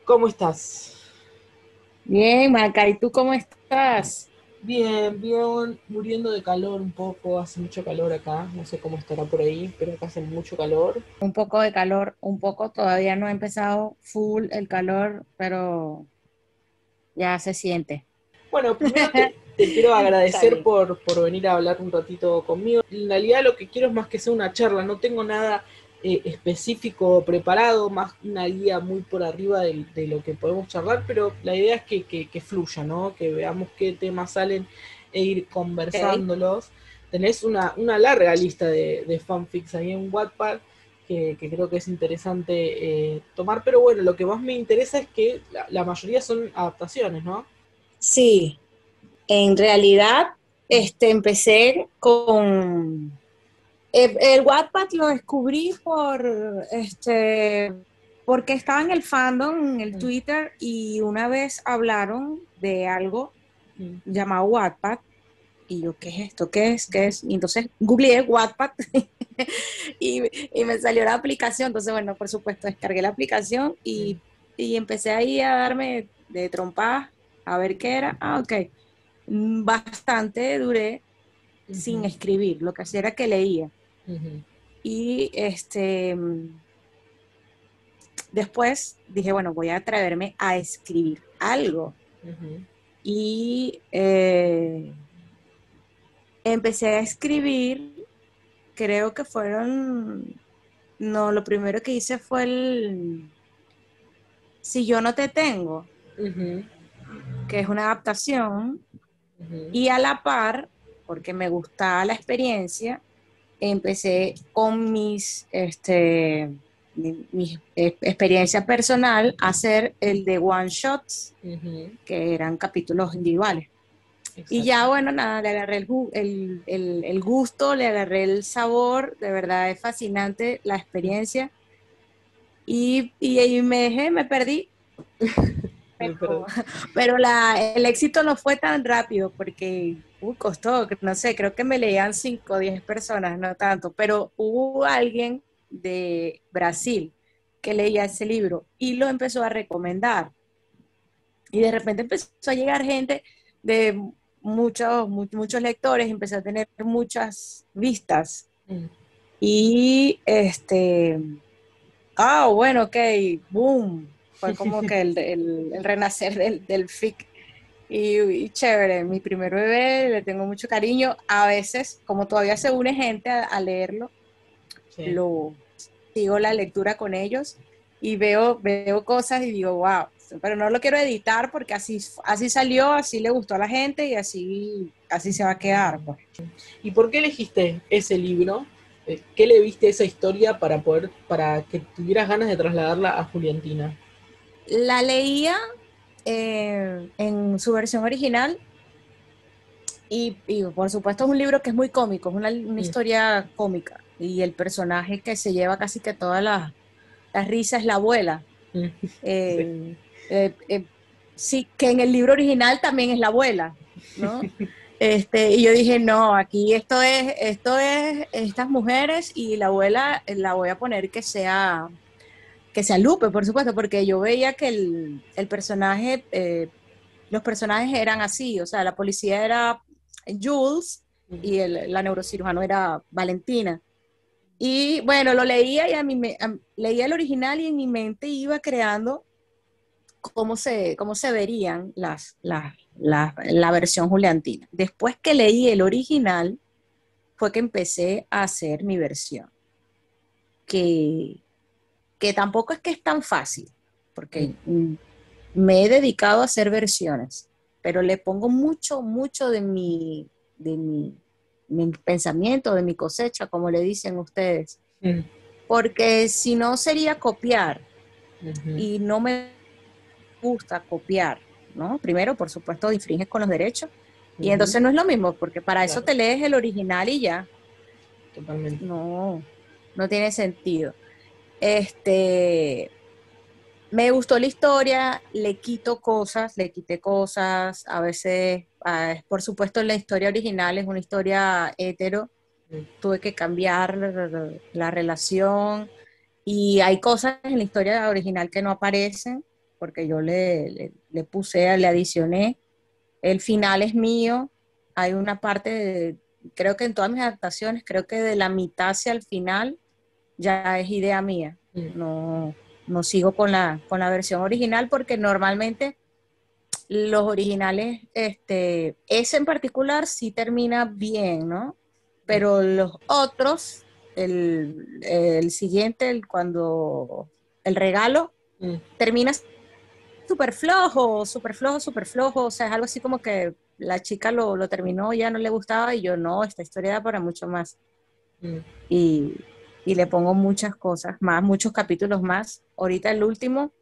¿Cómo estás? Bien, Maca, ¿y tú cómo estás? Bien, bien, muriendo de calor un poco, hace mucho calor acá, no sé cómo estará por ahí, pero acá hace mucho calor. Un poco de calor, un poco, todavía no ha empezado full el calor, pero ya se siente. Bueno, primero te quiero Está agradecer bien. por venir a hablar un ratito conmigo. En realidad lo que quiero es más que sea una charla, no tengo nada específico preparado, más una guía muy por arriba de lo que podemos charlar, pero la idea es que fluya, ¿no? Que veamos qué temas salen e ir Ok. conversándolos. Tenés una larga lista de fanfics ahí en Wattpad que creo que es interesante tomar, pero bueno, lo que más me interesa es que la mayoría son adaptaciones, ¿no? Sí, en realidad, empecé con el Wattpad lo descubrí porque estaba en el fandom, en el Mm, Twitter, y una vez hablaron de algo mm, llamado Wattpad. Y yo, ¿qué es esto? ¿Qué es? ¿Qué es? Y entonces googleé Wattpad y, y me salió la aplicación. Entonces, bueno, por supuesto, descargué la aplicación mm, y empecé ahí a darme de trompadas a ver qué era. Ah, ok. Bastante duré sin ujú, escribir. Lo que hacía era que leía. ujú, Y después dije, bueno, voy a atreverme a escribir algo. ujú, Y empecé a escribir, creo que no, lo primero que hice fue Si yo no te tengo, ujú, que es una adaptación, ujú. y a la par, porque me gustaba la experiencia, empecé con mi experiencia personal a hacer el de one shots, Ujú, que eran capítulos individuales. Y exacto. ya, bueno, nada, le agarré el gusto, le agarré el sabor, de verdad es fascinante la experiencia. Y ahí me perdí, Pero, pero, pero el éxito no fue tan rápido porque costó, no sé, creo que me leían 5 o 10 personas, no tanto, pero hubo alguien de Brasil que leía ese libro y lo empezó a recomendar. Y de repente empezó a llegar gente de muchos lectores, empezó a tener muchas vistas. mm, Y bueno, ok, boom. Fue como que el renacer del fic. Y chévere, mi primer bebé, le tengo mucho cariño. A veces, como todavía se une gente a leerlo, sí. lo sigo la lectura con ellos y veo cosas y digo, wow, pero no lo quiero editar porque así salió, así le gustó a la gente y así se va a quedar, pues. ¿Y por qué elegiste ese libro? ¿Qué le viste a esa historia para que tuvieras ganas de trasladarla a Juliantina? La leía en su versión original y por supuesto es un libro que es muy cómico, es una Mm, historia cómica y el personaje que se lleva casi que todas las risas es la abuela. mm, sí. Eh, eh, eh, sí, que en el libro original también es la abuela, ¿no? Y yo dije, no, aquí esto es estas mujeres y la abuela la voy a poner que sea Lupe, por supuesto, porque yo veía que el personaje, los personajes eran así, o sea, la policía era Jules Mm, y la neurocirujano era Valentina. Y bueno, lo leía y leía el original y en mi mente iba creando cómo se verían la versión juliantina. Después que leí el original, fue que empecé a hacer mi versión, que, que tampoco es que es tan fácil, mm, porque me he dedicado a hacer versiones, pero le pongo mucho, mucho de mi pensamiento, de mi cosecha, como le dicen ustedes, mm, porque si no sería copiar ujú, y no me gusta copiar, ¿no? Primero, por supuesto, infringes con los derechos y ujú, entonces no es lo mismo, porque para eso claro, te lees el original y ya, totalmente. no, no tiene sentido. Este, Me gustó la historia, le quité cosas, a veces, por supuesto la historia original es una historia hetero tuve que cambiar la relación y hay cosas en la historia original que no aparecen porque yo le puse, le adicioné. El final es mío. Hay una parte, creo que en todas mis adaptaciones, creo que de la mitad hacia el final ya es idea mía. Mm. No, no sigo con la versión original porque normalmente los originales, ese en particular sí termina bien, ¿no? Pero los otros, el siguiente, cuando el regalo, Mm. termina súper flojo, súper flojo, súper flojo. O sea, es algo así como que la chica lo terminó, ya no le gustaba y yo no, esta historia da para mucho más. Mm. Y, y le pongo muchas cosas más, muchos capítulos más. Ahorita el último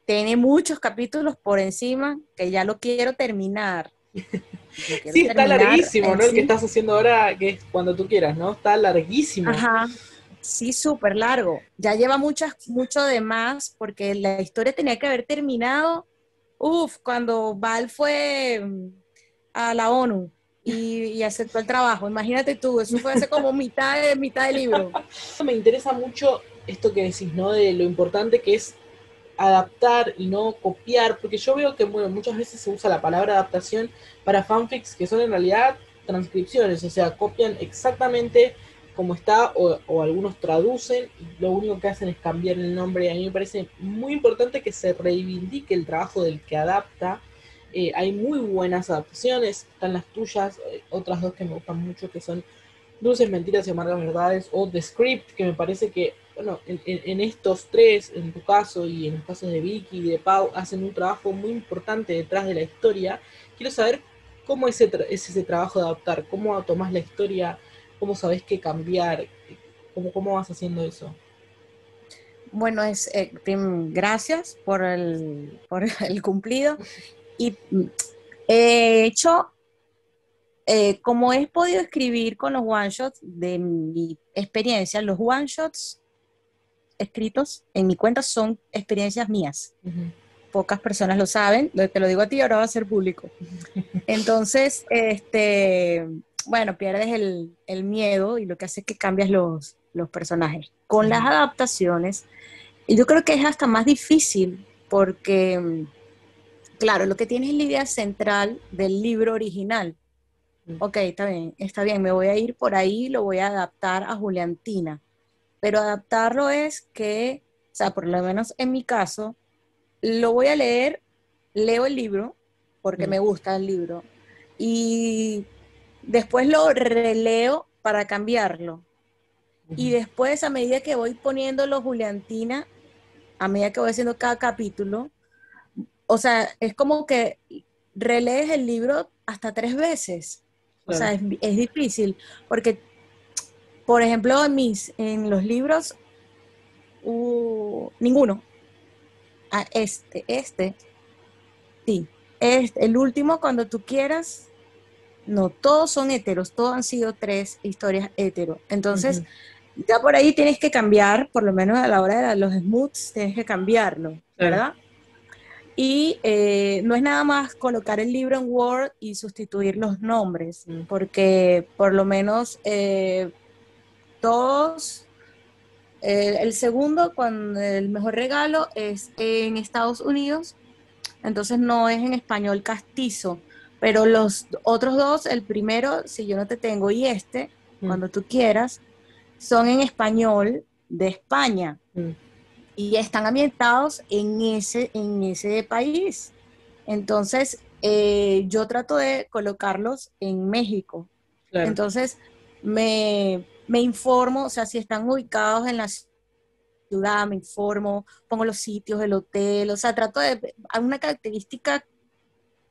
tiene muchos capítulos por encima que ya lo quiero terminar. Lo quiero Sí, está terminar larguísimo, en ¿no? El que sí. estás haciendo ahora, que es cuando tú quieras, ¿no? Está larguísimo. Ajá, sí, súper largo. Ya lleva mucho de más porque la historia tenía que haber terminado, cuando Val fue a la ONU y aceptó el trabajo. Imagínate tú, eso fue hace como mitad de libro. Me interesa mucho esto que decís, ¿no? De lo importante que es adaptar y no copiar, porque yo veo que bueno, muchas veces se usa la palabra adaptación para fanfics que son en realidad transcripciones, o sea, copian exactamente como está o algunos traducen y lo único que hacen es cambiar el nombre. A mí me parece muy importante que se reivindique el trabajo del que adapta. Hay muy buenas adaptaciones, están las tuyas, otras dos que me gustan mucho que son Dulces Mentiras y Amargas Verdades o The Script, que me parece que, bueno, en estos tres, en tu caso y en los casos de Vicky y de Pau, hacen un trabajo muy importante detrás de la historia. Quiero saber cómo es ese trabajo de adaptar, cómo tomás la historia, cómo sabés qué cambiar, cómo vas haciendo eso. Bueno, gracias por el cumplido. Y he hecho, como he podido escribir con los one shots de mi experiencia, los one shots escritos en mi cuenta son experiencias mías. Ujú. Pocas personas lo saben, te lo digo a ti, ahora va a ser público. Entonces, bueno, pierdes el miedo y lo que hace es que cambias los personajes. Con las adaptaciones, y yo creo que es hasta más difícil porque, claro, lo que tienes es la idea central del libro original. Ok, está bien, me voy a ir por ahí, lo voy a adaptar a Juliantina, pero adaptarlo es que, o sea, por lo menos en mi caso, lo voy a leer, leo el libro, porque Mm. me gusta el libro, y después lo releo para cambiarlo. Y Ujú. después, a medida que voy poniéndolo Juliantina, a medida que voy haciendo cada capítulo, o sea, es como que relees el libro hasta 3 veces. O Claro. sea, es difícil, porque, por ejemplo, en los libros, ninguno. Ah, sí. El último, cuando tú quieras, no, todos son heteros, todos han sido 3 historias hetero. Entonces, Ujú. ya por ahí tienes que cambiar, por lo menos a la hora de los smooths, tienes que cambiarlo, Claro. ¿verdad? Y no es nada más colocar el libro en Word y sustituir los nombres, Mm. porque por lo menos todos, el segundo, cuando el mejor regalo es en Estados Unidos, entonces no es en español castizo, pero los otros dos, el primero, si yo no te tengo, y Mm. cuando tú quieras, son en español de España Mm. y están ambientados en ese país. Entonces, yo trato de colocarlos en México. Claro. Entonces, me informo, o sea, si están ubicados en la ciudad, me informo, pongo los sitios del hotel, o sea, trato de, hay una característica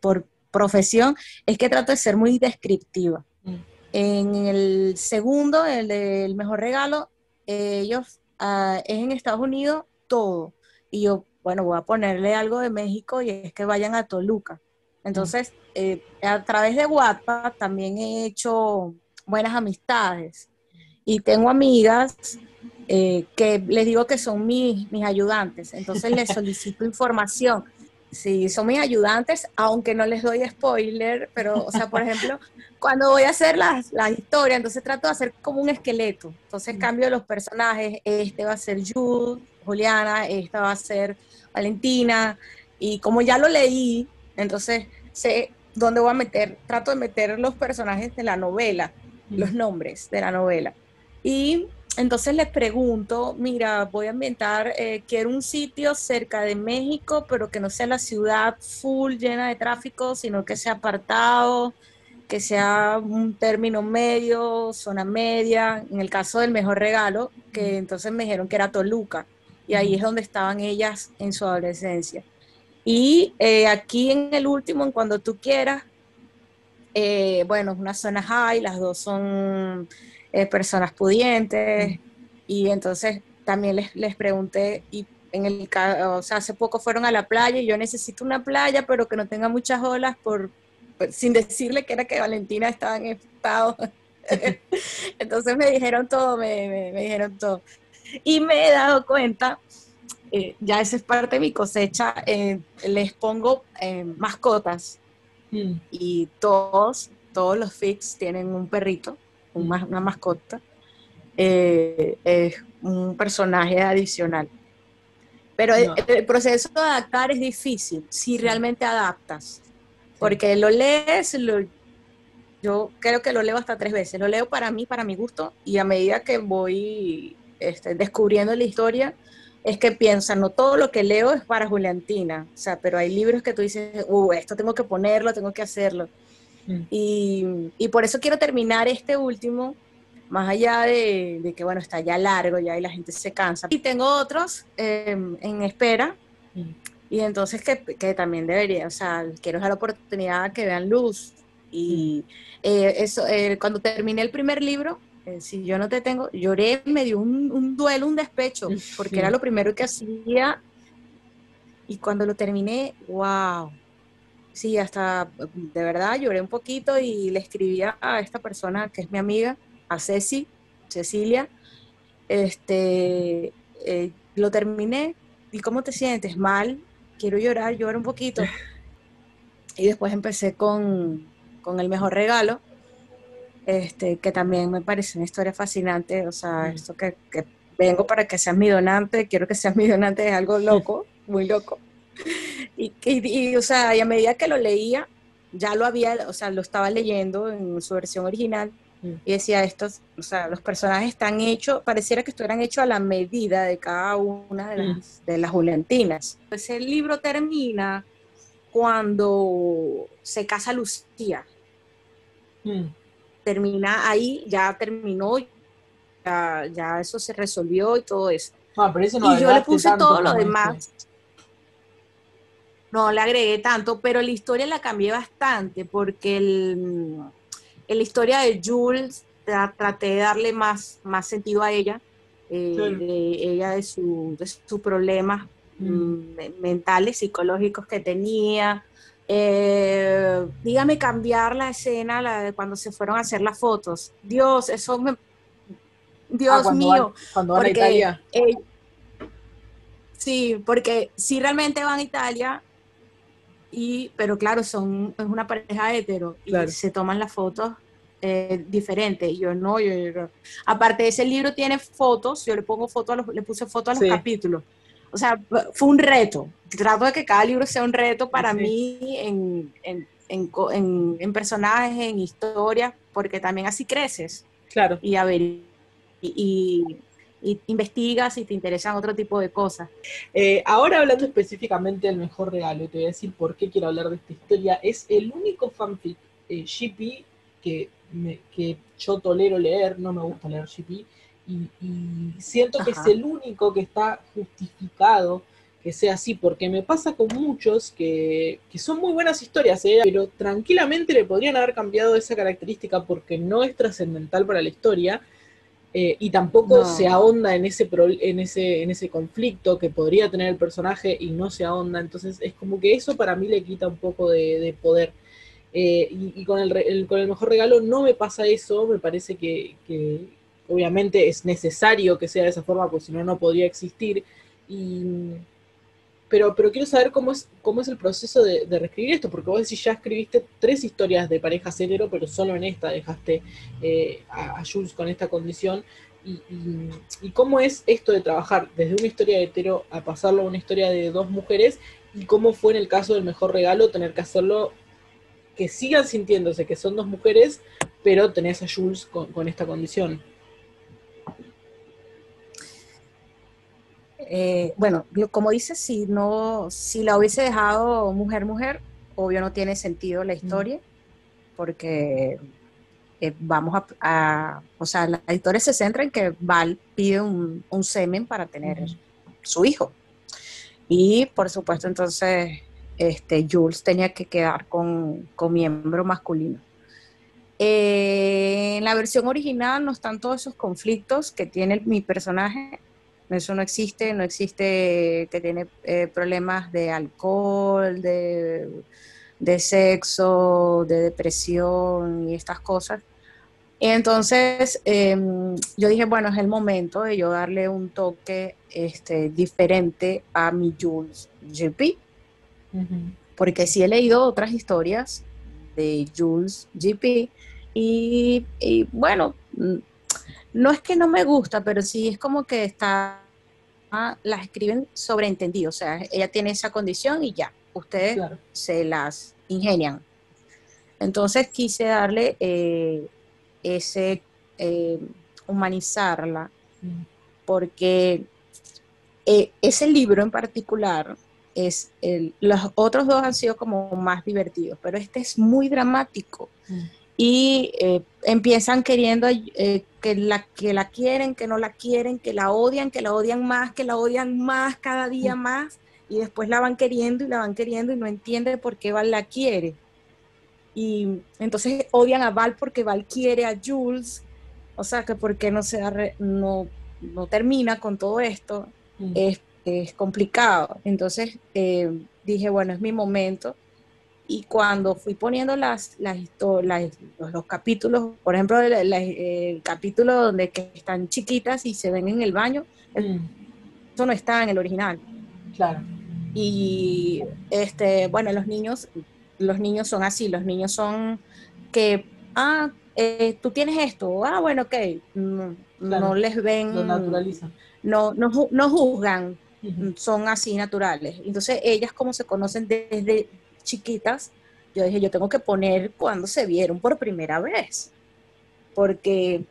por profesión, es que trato de ser muy descriptiva. Mm. En el segundo, el del mejor regalo, ellos, es en Estados Unidos todo. Y yo, bueno, voy a ponerle algo de México y es que vayan a Toluca. Mm. Entonces, a través de WhatsApp también he hecho buenas amistades y tengo amigas que les digo que son mis ayudantes. Entonces les solicito información. Sí, son mis ayudantes, aunque no les doy spoiler, pero, o sea, por ejemplo, cuando voy a hacer las historias, entonces trato de hacer como un esqueleto. Entonces cambio los personajes, este va a ser Jude, Juliana, esta va a ser Valentina, y como ya lo leí, entonces sé dónde voy a meter, trato de meter los personajes de la novela, los nombres de la novela. Y entonces les pregunto, mira, voy a ambientar, quiero un sitio cerca de México, pero que no sea la ciudad full llena de tráfico, sino que sea apartado, que sea un término medio, zona media. En el caso del Mejor Regalo, que entonces me dijeron que era Toluca, y ahí es donde estaban ellas en su adolescencia. Y aquí en el último, en Cuando Tú Quieras, bueno, es una zona high, las dos son personas pudientes, y entonces también les pregunté, y o sea, hace poco fueron a la playa y yo necesito una playa, pero que no tenga muchas olas, sin decirle que era que Valentina estaba en estado. Entonces me dijeron todo, me dijeron todo. Y me he dado cuenta, ya esa es parte de mi cosecha, les pongo mascotas Mm, y todos los fics tienen un perrito, mm. una mascota, es un personaje adicional. Pero No, el proceso de adaptar es difícil si sí, realmente adaptas, sí. porque lo lees, yo creo que lo leo hasta 3 veces, lo leo para mí, para mi gusto, y a medida que voy descubriendo la historia, es que piensa, no todo lo que leo es para Juliantina, o sea, pero hay libros que tú dices, esto tengo que ponerlo, tengo que hacerlo. Mm, Y por eso quiero terminar este último, más allá de que, bueno, está ya largo ya y la gente se cansa. Y tengo otros en espera, mm, y entonces que también debería, o sea, quiero dar la oportunidad que vean luz. mm. Y eso, cuando terminé el primer libro, Si yo no te tengo, lloré, me dio un duelo, un despecho, porque era Mm. lo primero que hacía, y cuando lo terminé, wow. Sí, hasta de verdad lloré un poquito y le escribí a esta persona que es mi amiga, a Cecilia, lo terminé. ¿Y cómo te sientes? Mal, quiero llorar, lloro un poquito. Y después empecé con El Mejor Regalo, que también me parece una historia fascinante. O sea, Mm. esto que vengo para que seas mi donante, quiero que seas mi donante, es algo loco, muy loco. O sea, y a medida que lo leía, ya lo había, o sea, lo estaba leyendo en su versión original, Mm. y decía, o sea, los personajes están hechos, pareciera que estuvieran hechos a la medida de cada una Mm. de las Juliantinas. Ese libro termina cuando se casa Lucía, Mm. termina ahí, ya terminó, ya eso se resolvió y todo eso. Ah, pero eso no Y yo le agregaste puse tanto todo lo como este. demás. No le agregué tanto, pero la historia la cambié bastante porque en la historia de Jules traté de darle más sentido a ella, Claro. de ella, de sus problemas Mm. mentales, psicológicos que tenía. Dígame cambiar la escena, la de cuando se fueron a hacer las fotos. Ah, Dios mío, cuando van a porque Italia. sí, porque si realmente van a Italia, pero claro, es una pareja hetero y Claro. se toman las fotos diferentes. Y yo no, aparte de ese libro tiene fotos, yo le pongo fotos le puse fotos a los Sí, capítulos. O sea, fue un reto. Trato de que cada libro sea un reto para sí, mí en personajes, en historias, porque también así creces. claro. Y a ver, y investigas y te interesan otro tipo de cosas. Ahora hablando específicamente del mejor regalo, te voy a decir por qué quiero hablar de esta historia. Es el único fanfic GP que yo tolero leer, no me gusta leer GP, y siento que es Ajá. el único que está justificado que sea así, porque me pasa con muchos que son muy buenas historias, pero tranquilamente le podrían haber cambiado esa característica porque no es trascendental para la historia, y tampoco se No. ahonda en ese conflicto que podría tener el personaje y no se ahonda, entonces es como que eso para mí le quita un poco de poder. Y con con el mejor regalo no me pasa eso, me parece que obviamente es necesario que sea de esa forma, porque si no, no podría existir. Y, pero quiero saber cómo es el proceso de reescribir esto, porque vos decís, ya escribiste 3 historias de parejas hetero, pero solo en esta dejaste a Jules con esta condición. Y cómo es esto de trabajar desde una historia hetero a pasarlo a una historia de 2 mujeres, y cómo fue en el caso del mejor regalo tener que hacerlo, que sigan sintiéndose que son 2 mujeres, pero tenés a Jules con esta condición. Bueno, como dices, si la hubiese dejado mujer-mujer, obvio no tiene sentido la historia, porque o sea, la historia se centra en que Val pide un semen para tener su hijo. Y por supuesto, entonces, Jules tenía que quedar con miembro masculino. En la versión original no están todos esos conflictos que tiene mi personaje. Eso no existe, no existe que tiene problemas de alcohol, de sexo, de depresión y estas cosas. Y entonces yo dije, bueno, es el momento de yo darle un toque diferente a mi Jules GP, porque sí he leído otras historias de Jules GP y bueno, no es que no me gusta, pero sí es como que las escriben sobreentendido, o sea, ella tiene esa condición y ya, ustedes Claro. se las ingenian. Entonces quise darle ese eh, humanizarla, porque ese libro en particular los otros dos han sido como más divertidos, pero este es muy dramático. Y empiezan queriendo que la quieren, que no la quieren, que la odian más, que la odian más cada día más, y después la van queriendo y la van queriendo y no entiende por qué Val la quiere. Y entonces odian a Val porque Val quiere a Jules, o sea, que por qué no termina con todo esto, es complicado. Entonces dije, bueno, es mi momento. Y cuando fui poniendo los capítulos, por ejemplo, el capítulo donde que están chiquitas y se ven en el baño, eso no estaba en el original. Claro. Y bueno, los niños son así, los niños son que, tú tienes esto, bueno, ok, Claro, no les lo ven, naturalizan. no juzgan, son así naturales. Entonces, ellas como se conocen desde chiquitas, yo dije, yo tengo que poner cuando se vieron por primera vez, porque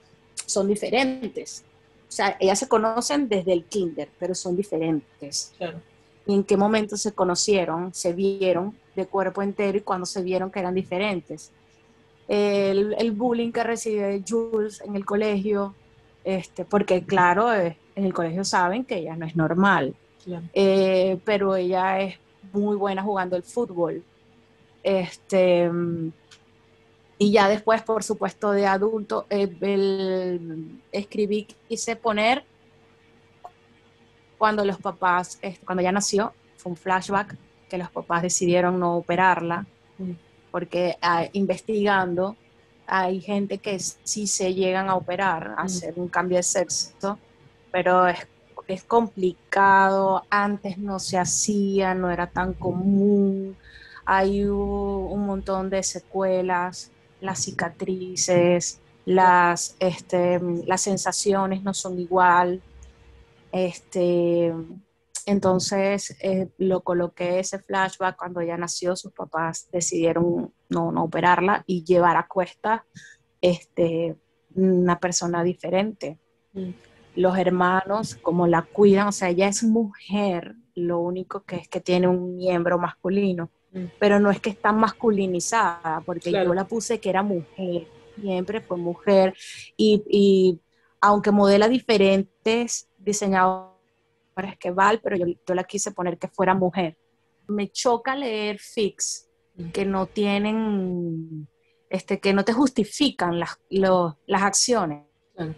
son diferentes. O sea, ellas se conocen desde el kinder, pero son diferentes. Claro. Y en qué momento se conocieron, se vieron de cuerpo entero y cuando se vieron que eran diferentes. El bullying que recibe Jules en el colegio, porque claro, en el colegio saben que ella no es normal, Claro. pero ella es muy buena jugando el fútbol. Este, y ya después, por supuesto, de adulto, escribí, quise poner cuando los papás, cuando ya nació, fue un flashback que los papás decidieron no operarla, porque investigando hay gente que sí se llegan a operar, a hacer un cambio de sexo, pero es complicado, antes no se hacía, no era tan común, hay un montón de secuelas, las cicatrices, las sensaciones no son igual. Este, entonces lo coloqué ese flashback cuando ella nació, sus papás decidieron no operarla y llevar a cuesta una persona diferente. Los hermanos, como la cuidan, o sea, ella es mujer, lo único que es que tiene un miembro masculino, pero no es que está masculinizada, porque yo Claro. la puse que era mujer, siempre fue mujer, y aunque modela diferentes diseñadores que Val, pero yo la quise poner que fuera mujer. Me choca leer fics que no tienen, que no te justifican las acciones. Claro.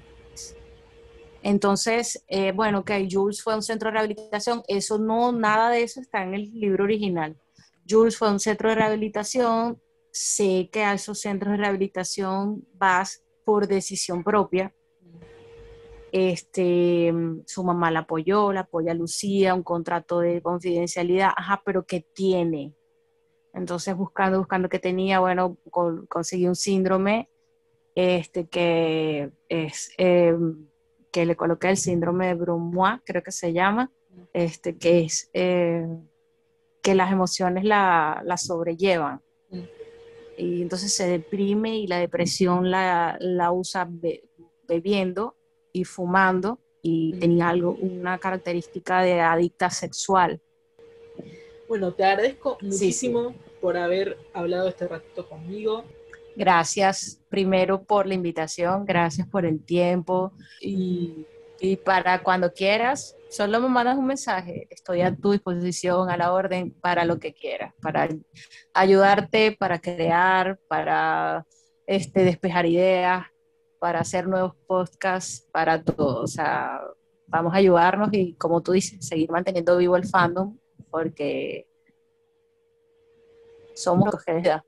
Entonces, bueno, que Jules fue a un centro de rehabilitación, eso no, nada de eso está en el libro original. Jules fue a un centro de rehabilitación, sé que a esos centros de rehabilitación vas por decisión propia, Su mamá la apoyó, la apoya Lucía, un contrato de confidencialidad, ajá, pero ¿qué tiene? Entonces buscando qué tenía, bueno, conseguí un síndrome, que es, que le coloqué el síndrome de Brumois, creo que se llama, que es que las emociones la sobrellevan. Mm. Y entonces se deprime y la depresión la usa bebiendo y fumando y Mm. tenía una característica de adicta sexual. Bueno, te agradezco Sí, sí. muchísimo por haber hablado este ratito conmigo. Gracias primero por la invitación, gracias por el tiempo y para cuando quieras, solo me mandas un mensaje, estoy a tu disposición, a la orden, para lo que quieras, para ayudarte, para crear, para despejar ideas, para hacer nuevos podcasts, para todo. O sea, vamos a ayudarnos y como tú dices, seguir manteniendo vivo el fandom porque somos los que les da.